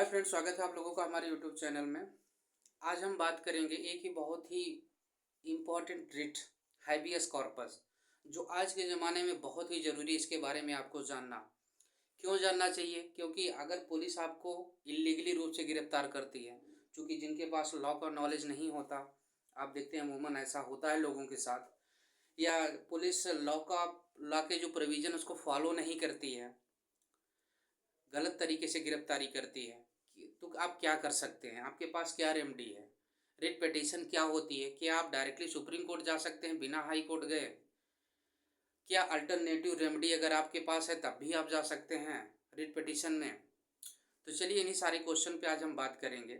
Hi friends, स्वागत है आप लोगों का हमारे यूट्यूब चैनल में। आज हम बात करेंगे एक ही बहुत ही इम्पॉर्टेंट रिट, हाइबियस कॉर्पस, जो आज के ज़माने में बहुत ही ज़रूरी है। इसके बारे में आपको जानना क्यों जानना चाहिए, क्योंकि अगर पुलिस आपको इलीगली रूप से गिरफ्तार करती है, क्योंकि जिनके पास लॉ का नॉलेज नहीं होता, आप देखते हैं अमूमन ऐसा होता है लोगों के साथ, या पुलिस लॉ के जो प्रोविज़न उसको फॉलो नहीं करती है, गलत तरीके से गिरफ्तारी करती है, तो आप क्या कर सकते हैं? आपके पास क्या रेमेडी है? रिट पिटीशन क्या होती है? क्या आप डायरेक्टली सुप्रीम कोर्ट जा सकते हैं बिना हाई कोर्ट गए? क्या अल्टरनेटिव रेमेडी अगर आपके पास है तब भी आप जा सकते हैं रिट पिटीशन में? तो चलिए इन्हीं सारे क्वेश्चन पे आज हम बात करेंगे।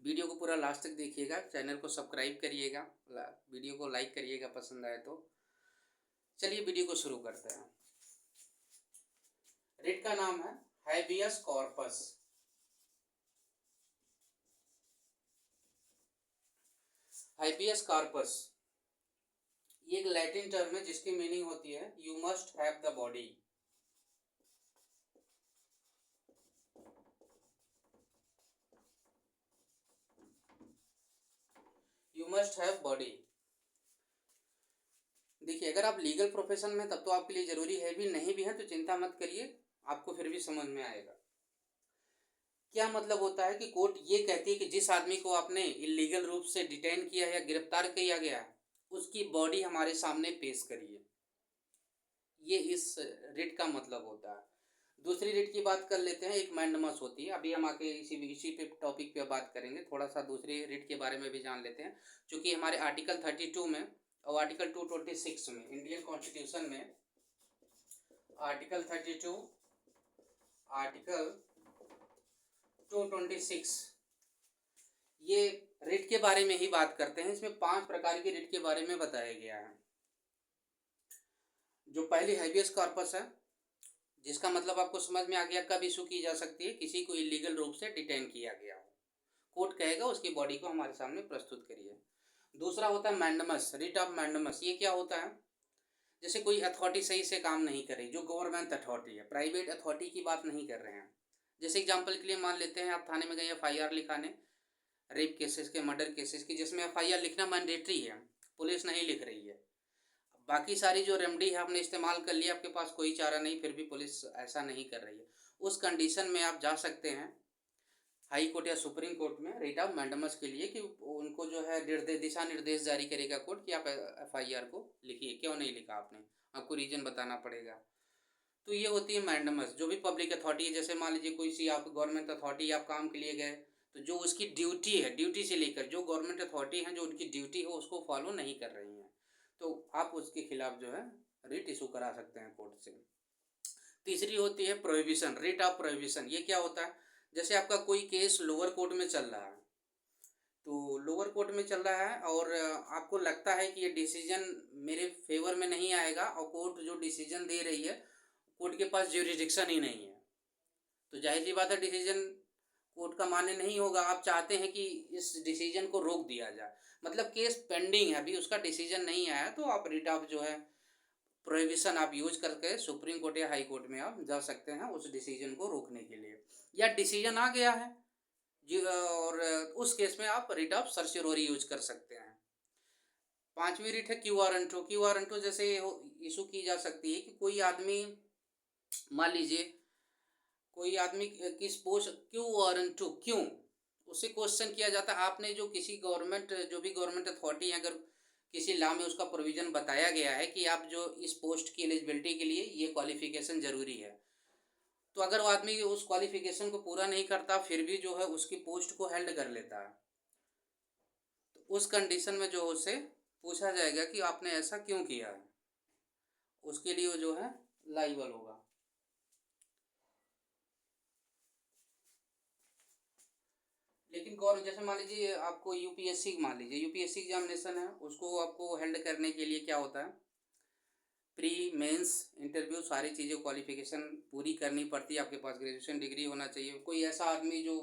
वीडियो को पूरा लास्ट तक देखिएगा, चैनल को सब्सक्राइब करिएगा, वीडियो को लाइक करिएगा पसंद आए तो। चलिए वीडियो को शुरू करते हैं। रिट का नाम है हाइबियस कॉर्पस। हाइबियस कॉर्पस ये एक लैटिन टर्म है जिसकी मीनिंग होती है you must have the body. You must have body. देखिए, अगर आप लीगल प्रोफेशन में तब तो आपके लिए जरूरी है भी, नहीं भी है तो चिंता मत करिए, आपको फिर भी समझ में आएगा। क्या मतलब होता है कि कोर्ट ये कहती है कि जिस आदमी को आपने इलीगल रूप से डिटेन किया या गिरफ्तार किया गया उसकी बॉडी हमारे सामने पेश करिए। ये इस रिट का मतलब होता है। दूसरी रिट की बात कर लेते हैं, एक मैंडमस होती है। अभी हम आके इसी पे टॉपिक पे बात करेंगे, थोड़ा सा दूसरी रिट के बारे में भी जान लेते हैं, क्योंकि हमारे आर्टिकल 32 में और आर्टिकल 226 में, इंडियन कॉन्स्टिट्यूशन में आर्टिकल 32, आर्टिकल 226, ये रिट के बारे में ही बात करते हैं। इसमें 5 प्रकार की रिट के बारे में बताया गया है। जो पहली हाइबियस कॉर्पस है, जिसका मतलब आपको समझ में आ गया, कब इशू की जा सकती है? किसी को इलीगल रूप से डिटेन किया गया हो, कोर्ट कहेगा उसकी बॉडी को हमारे सामने प्रस्तुत करिए। दूसरा होता है मैंडमस, रिट ऑफ मैंडमस। ये क्या होता है? जैसे कोई अथॉरिटी सही से काम नहीं करे, जो गवर्नमेंट अथॉरिटी है, प्राइवेट अथॉरिटी की बात नहीं कर रहे हैं। जैसे एग्जांपल के लिए मान लेते हैं, आप थाने में गए FIR लिखाने, रेप केसेस के, मर्डर केसेस की, जिसमें FIR लिखना मैंडेटरी है, पुलिस नहीं लिख रही है। बाकी सारी जो रेमेडी है आपने इस्तेमाल कर लिया, आपके पास कोई चारा नहीं, फिर भी पुलिस ऐसा नहीं कर रही है, उस कंडीशन में आप जा सकते हैं हाई कोर्ट या सुप्रीम कोर्ट में रिट ऑफ मैंडमस के लिए, कि उनको जो है दिशा निर्देश जारी करेगा कोर्ट कि आप FIR को लिखिए, क्यों नहीं लिखा आपने, आपको रीजन बताना पड़ेगा। तो ये होती है मैंडमस। जो भी पब्लिक अथॉरिटी है, जैसे मान लीजिए कोई सी आप गवर्नमेंट अथॉरिटी आप काम के लिए गए, तो जो उसकी ड्यूटी है, ड्यूटी से लेकर जो गवर्नमेंट अथॉरिटी हैं, जो उनकी ड्यूटी है उसको फॉलो नहीं कर रही हैं, तो आप उसके खिलाफ जो है रिट इशू करा सकते हैं कोर्ट से। तीसरी होती है प्रोहिबिशन, रिट ऑफ प्रोहिबिशन। ये क्या होता है? जैसे आपका कोई केस लोअर कोर्ट में चल रहा है, तो लोअर कोर्ट में चल रहा है और आपको लगता है कि ये डिसीजन मेरे फेवर में नहीं आएगा, और कोर्ट जो डिसीजन दे रही है, कोर्ट के पास ज्यूरिडिक्शन ही नहीं है, तो जाहिर सी बात है डिसीजन कोर्ट का मान्य नहीं होगा। आप चाहते हैं कि इस डिसीजन को रोक दिया जाए, मतलब केस पेंडिंग है, अभी उसका डिसीजन नहीं आया, तो आप रिट ऑफ जो है प्रोहिबिशन आप यूज करके सुप्रीम कोर्ट या हाई कोर्ट में आप जा सकते हैं उस डिसीजन को रोकने के लिए। या डिसीजन आ गया है जी, और उस केस में आप रिट ऑफ सर्चियोरी यूज कर सकते हैं। पांचवी रिट है क्यू वारंटो। क्यू वारंटो जैसे इशू की जा सकती है कि कोई आदमी, मान लीजिए कोई आदमी किस पोस्ट, क्यू वारंटो क्यों, उससे क्वेश्चन किया जाता है। आपने जो किसी गवर्नमेंट, जो भी गवर्नमेंट अथॉरिटी है, अगर किसी लॉ में उसका प्रोविज़न बताया गया है कि आप जो इस पोस्ट की एलिजिबिलिटी के लिए ये क्वालिफिकेशन ज़रूरी है, तो अगर वो आदमी उस क्वालिफिकेशन को पूरा नहीं करता फिर भी जो है उसकी पोस्ट को हेल्ड कर लेता है, तो उस कंडीशन में जो उससे पूछा जाएगा कि आपने ऐसा क्यों किया है, उसके लिए वो जो है लाइबल होगा। लेकिन गौर, जैसे मान लीजिए आपको यूपीएससी, मान लीजिए यूपीएससी एग्जामिनेशन है, उसको आपको हेल्ड करने के लिए क्या होता है, प्री मेंस इंटरव्यू, सारी चीज़ें क्वालिफिकेशन पूरी करनी पड़ती है, आपके पास ग्रेजुएशन डिग्री होना चाहिए। कोई ऐसा आदमी जो,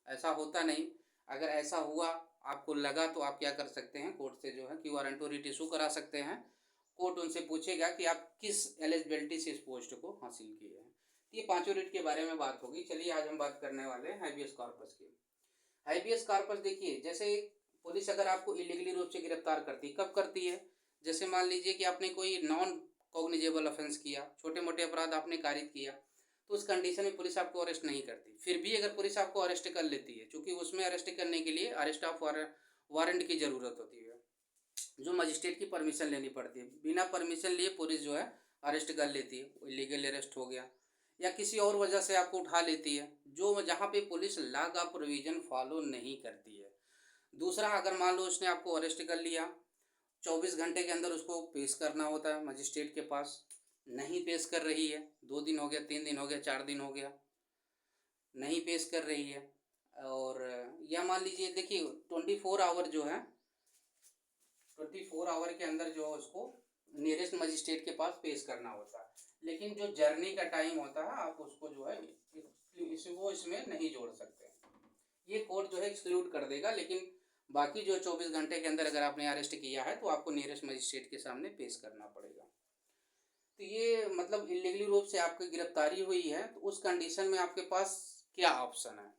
ऐसा होता नहीं, अगर ऐसा हुआ आपको लगा तो आप क्या कर सकते हैं, कोर्ट से जो है क्यू वारंटो रिट इशू करा सकते हैं। कोर्ट उनसे पूछेगा कि आप किस एलिजिबिलिटी से इस पोस्ट को हासिल किए हैं। ये पांचों रिट के बारे में बात होगी। चलिए आज हम बात करने वाले हैं हैबियस कॉर्पस की। हैबियस कॉर्पस देखिए, जैसे पुलिस अगर आपको इलीगली रूप से गिरफ्तार करती है, कब करती है? जैसे मान लीजिए कि आपने कोई नॉन कॉग्निजेबल ऑफेंस किया, छोटे मोटे अपराध आपने कारित किया, तो उस कंडीशन में पुलिस आपको अरेस्ट नहीं करती। फिर भी अगर पुलिस आपको अरेस्ट कर लेती है, क्योंकि उसमें अरेस्ट करने के लिए अरेस्ट ऑफ वारंट की ज़रूरत होती है, जो मजिस्ट्रेट की परमिशन लेनी पड़ती है। बिना परमिशन लिए पुलिस जो है अरेस्ट कर लेती है, इलीगल अरेस्ट हो गया, या किसी और वजह से आपको उठा लेती है, जो जहाँ पे पुलिस लॉ का प्रोविज़न फॉलो नहीं करती है। दूसरा, अगर मान लो उसने आपको अरेस्ट कर लिया, 24 घंटे के अंदर उसको पेश करना होता है मजिस्ट्रेट के पास, नहीं पेश कर रही है, 2 दिन हो गया, 3 दिन हो गया, 4 दिन हो गया, नहीं पेश कर रही है, और या मान लीजिए देखिए 24 आवर जो है, 24 आवर के अंदर जो है उसको नियरेस्ट मजिस्ट्रेट के पास पेश करना होता है। लेकिन जो जर्नी का टाइम होता है, आप उसको जो है वो इसमें नहीं जोड़ सकते, ये कोर्ट जो है एक्सक्लूड कर देगा। लेकिन बाकी जो 24 घंटे के अंदर अगर आपने अरेस्ट किया है तो आपको नियरेस्ट मजिस्ट्रेट के सामने पेश करना पड़ेगा। तो ये मतलब इलीगली रूप से आपकी गिरफ्तारी हुई है, तो उस कंडीशन में आपके पास क्या ऑप्शन है?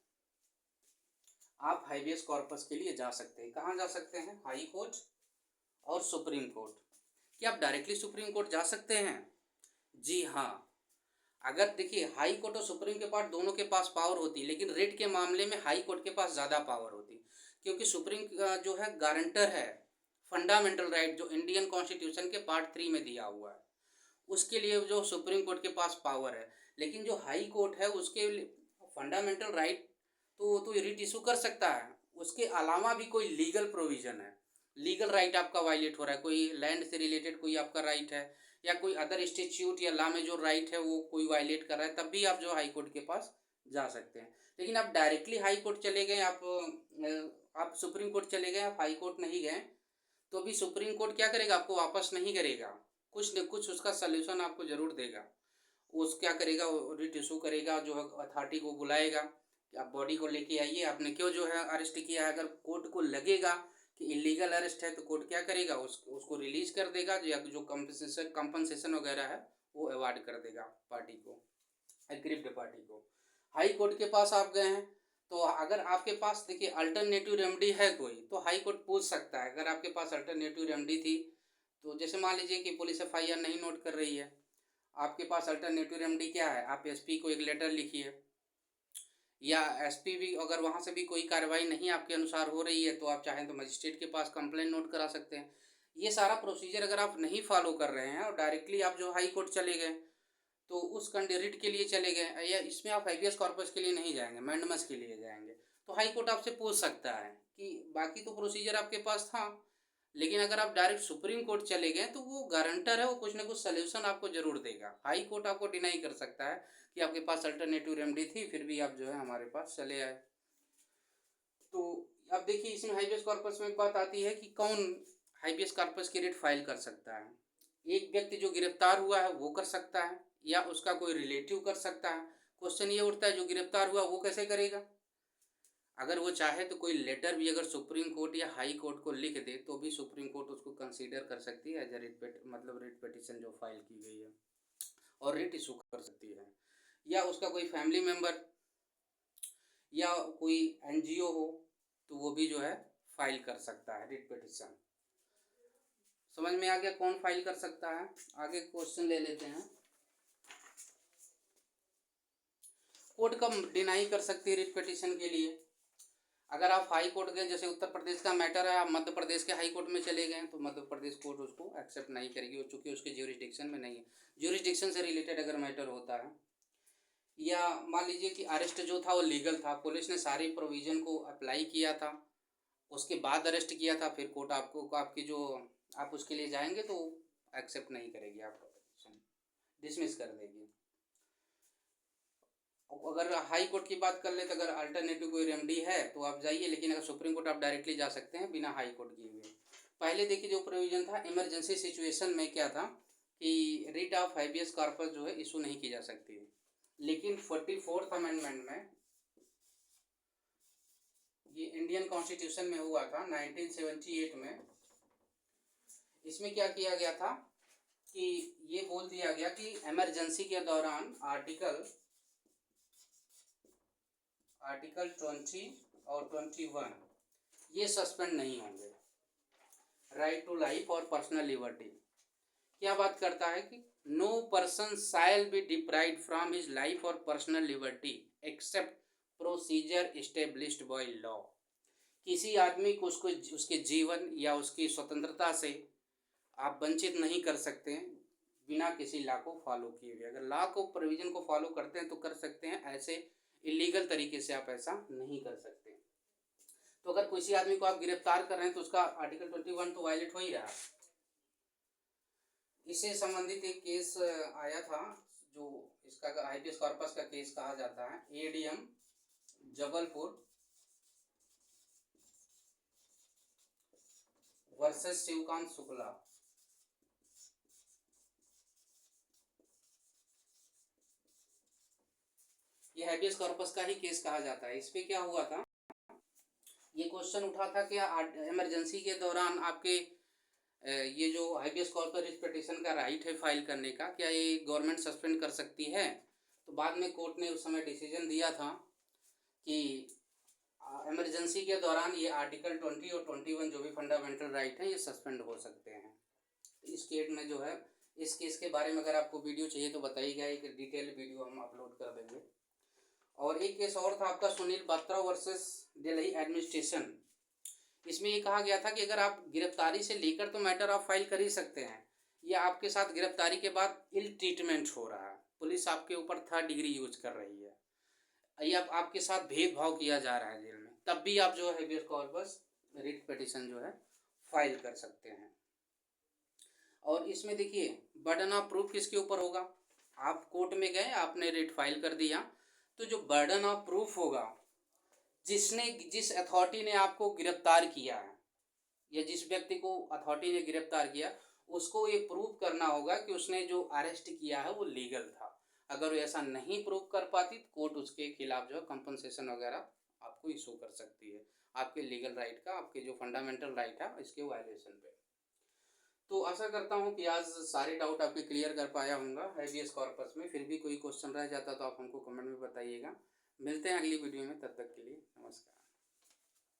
आप हाईबियस कॉर्पस के लिए जा सकते हैं। कहाँ जा सकते हैं? हाई कोर्ट और सुप्रीम कोर्ट। क्या आप डायरेक्टली सुप्रीम कोर्ट जा सकते हैं? जी हाँ। अगर देखिए हाई कोर्ट और सुप्रीम के पास दोनों के पास पावर होती है, लेकिन रिट के मामले में हाई कोर्ट के पास ज़्यादा पावर होती, क्योंकि सुप्रीम जो है गारंटर है फंडामेंटल राइट, जो इंडियन कॉन्स्टिट्यूशन के पार्ट 3 में दिया हुआ है, उसके लिए जो सुप्रीम कोर्ट के पास पावर है। लेकिन जो हाई कोर्ट है उसके फंडामेंटल राइट तो रिट इशू कर सकता है, उसके अलावा भी कोई लीगल प्रोविज़न है, लीगल राइट आपका वायलेट हो रहा है, कोई लैंड से रिलेटेड कोई आपका राइट है, या कोई अदर स्टेच्यूट या लॉ में जो राइट है वो कोई वायलेट कर रहा है, तब भी आप जो हाई कोर्ट के पास जा सकते हैं। लेकिन आप डायरेक्टली हाई कोर्ट चले गए, आप सुप्रीम कोर्ट चले गए, आप हाई कोर्ट नहीं गए, तो भी सुप्रीम कोर्ट क्या करेगा? आपको वापस नहीं करेगा, कुछ न कुछ उसका सल्यूशन आपको ज़रूर देगा। उस क्या करेगा? रिट इशू करेगा, जो अथॉरिटी को बुलाएगा कि आप बॉडी को लेके आइए, आपने क्यों जो है अरेस्ट किया है। अगर कोर्ट को लगेगा कि इलीगल अरेस्ट है, तो कोर्ट क्या करेगा? उसको रिलीज कर देगा, या जो कंपनसेशन वगैरह है वो अवार्ड कर देगा पार्टी को, एग्रीव्ड पार्टी को। हाई कोर्ट के पास आप गए हैं, तो अगर आपके पास देखिए अल्टरनेटिव रेमेडी है कोई, तो हाई कोर्ट पूछ सकता है। अगर आपके पास अल्टरनेटिव रेमेडी थी, तो जैसे मान लीजिए कि पुलिस एफआईआर नहीं नोट कर रही है, आपके पास अल्टरनेटिव रेमेडी क्या है? आप एसपी को एक लेटर लिखिए, या एसपी भी अगर वहाँ से भी कोई कार्रवाई नहीं आपके अनुसार हो रही है, तो आप चाहें तो मजिस्ट्रेट के पास कंप्लेंट नोट करा सकते हैं। ये सारा प्रोसीजर अगर आप नहीं फॉलो कर रहे हैं और डायरेक्टली आप जो हाई कोर्ट चले गए, तो उस रिट के लिए चले गए, या इसमें आप हाईबियस कॉर्पस के लिए नहीं जाएंगे, मैंडमस के लिए जाएंगे, तो हाई कोर्ट आपसे पूछ सकता है कि बाकी तो प्रोसीजर आपके पास था, लेकिन अगर आप डायरेक्ट सुप्रीम कोर्ट चले गए, तो वो गारंटर है, वो कुछ ना कुछ सल्यूशन आपको जरूर देगा। हाई कोर्ट आपको डिनाई कर सकता है कि आपके पास अल्टरनेटिव रेमेडी थी, फिर भी आप जो है हमारे पास चले आए। तो अब देखिए इसमें हाईबियस कॉर्पस में एक बात आती है कि कौन हाईबियस कॉर्पस की रिट फाइल कर सकता है। एक व्यक्ति जो गिरफ्तार हुआ है वो कर सकता है, या उसका कोई रिलेटिव कर सकता है। क्वेश्चन ये उठता है, जो गिरफ्तार हुआ वो कैसे करेगा? अगर वो चाहे तो कोई लेटर भी अगर सुप्रीम कोर्ट या हाई कोर्ट को लिख दे, तो भी सुप्रीम कोर्ट उसको कंसीडर कर सकती है एज ए रिट पिटिशन जो फाइल की गई है, और रिट इशू कर सकती है। या उसका कोई फैमिली मेम्बर या कोई एनजीओ हो, तो वो भी जो है फाइल कर सकता है रिट पिटिशन। समझ में आ गया कौन फाइल कर सकता है? आगे क्वेश्चन ले लेते हैं। कोर्ट कब डिनाई कर सकती है रिट पिटिशन के लिए? अगर आप हाई कोर्ट गए, जैसे उत्तर प्रदेश का मैटर है, आप मध्य प्रदेश के हाई कोर्ट में चले गए, तो मध्य प्रदेश कोर्ट उसको एक्सेप्ट नहीं करेगी, चूँकि उसके ज्यूरिसडिक्शन में नहीं है। ज्यूरिसडिक्शन से रिलेटेड अगर मैटर होता है, या मान लीजिए कि अरेस्ट जो था वो लीगल था, पुलिस ने सारी प्रोविज़न को अप्लाई किया था, उसके बाद अरेस्ट किया था, फिर कोर्ट आपको आपकी जो आप उसके लिए जाएंगे तो एक्सेप्ट नहीं करेगी, आपका पिटिशन डिसमिस कर देगी। अगर हाई कोर्ट की बात कर ले, तो अगर अल्टरनेटिव कोई रेमेडी है तो आप जाइए, लेकिन अगर सुप्रीम कोर्ट आप डायरेक्टली जा सकते हैं बिना हाई कोर्ट किए हुए। पहले देखिए जो प्रोविज़न था इमरजेंसी सिचुएशन में क्या था कि रिट ऑफ हाईबियस कॉर्पस जो है इशू नहीं की जा सकती, लेकिन 44th अमेंडमेंट में, ये इंडियन कॉन्स्टिट्यूशन में हुआ था 1978 में, इसमें क्या किया गया था कि ये बोल दिया गया कि इमरजेंसी के दौरान आर्टिकल आर्टिकल 20 और 21 ये सस्पेंड नहीं होंगे। राइट टू लाइफ और पर्सनल लिबर्टी क्या बात करता है कि no person shall be deprived from his life और personal liberty except procedure established by law. किसी आदमी को उसको उसके जीवन या उसकी स्वतंत्रता से आप वंचित नहीं कर सकते हैं बिना किसी लॉ को फॉलो किए हुए। अगर लॉ को प्रोविजन को फॉलो करते हैं तो कर सकते हैं, ऐसे इलीगल तरीके से आप ऐसा नहीं कर सकते। तो अगर किसी आदमी को आप गिरफ्तार कर रहे हैं तो उसका आर्टिकल 21 तो वायलेट हो ही रहा। इससे संबंधित एक केस आया था जो इसका हाइबियस कॉर्पस का केस कहा जाता है, एडीएम जबलपुर वर्सेस शिवकांत शुक्ला। ये हैबियस कॉर्पस का ही केस कहा जाता है। इस पे क्या हुआ था, ये क्वेश्चन उठा था कि इमरजेंसी के दौरान आपके ये जो हैबियस कॉर्पस पिटीशन का राइट है फाइल करने का, क्या ये गवर्नमेंट सस्पेंड कर सकती है? तो बाद में कोर्ट ने उस समय डिसीजन दिया था कि इमरजेंसी के दौरान ये आर्टिकल 20 और 21 जो भी फंडामेंटल राइट हैं ये सस्पेंड हो सकते हैं। इस केस में जो है, इस केस के बारे में अगर आपको वीडियो चाहिए तो बताइएगा, एक डिटेल वीडियो हम अपलोड कर देंगे। और एक केस और था आपका सुनील बात्रा वर्सेस दिल्ली एडमिनिस्ट्रेशन। इसमें ये कहा गया था कि अगर आप गिरफ्तारी से लेकर तो मैटर आप फाइल कर ही सकते हैं, या आपके साथ गिरफ्तारी के बाद इल ट्रीटमेंट हो रहा है, पुलिस आपके ऊपर 3rd डिग्री यूज कर रही है, या आपके साथ भेदभाव किया जा रहा है जेल में, तब भी आप जो है हैबियस कॉर्पस रिट पिटीशन जो है फाइल कर सकते हैं। और इसमें देखिए बर्डन ऑफ प्रूफ किसके ऊपर होगा? आप कोर्ट में गए, आपने रिट फाइल कर दिया, तो जो बर्डन ऑफ प्रूफ होगा, जिस अथॉरिटी ने आपको गिरफ्तार किया है या जिस व्यक्ति को अथॉरिटी ने गिरफ्तार किया, उसको ये प्रूव करना होगा कि उसने जो अरेस्ट किया है वो लीगल था। अगर वो ऐसा नहीं प्रूव कर पाती तो कोर्ट उसके खिलाफ जो है कंपनसेशन वगैरह आपको इशू कर सकती है, आपके लीगल राइट का, आपके जो फंडामेंटल राइट है इसके वायलेशन पे। तो आशा करता हूँ कि आज सारे डाउट आपके क्लियर कर पाया हूँगा हैबियस कॉर्पस में। फिर भी कोई क्वेश्चन रह जाता तो आप हमको कमेंट में बताइएगा। मिलते हैं अगली वीडियो में, तब तक के लिए नमस्कार।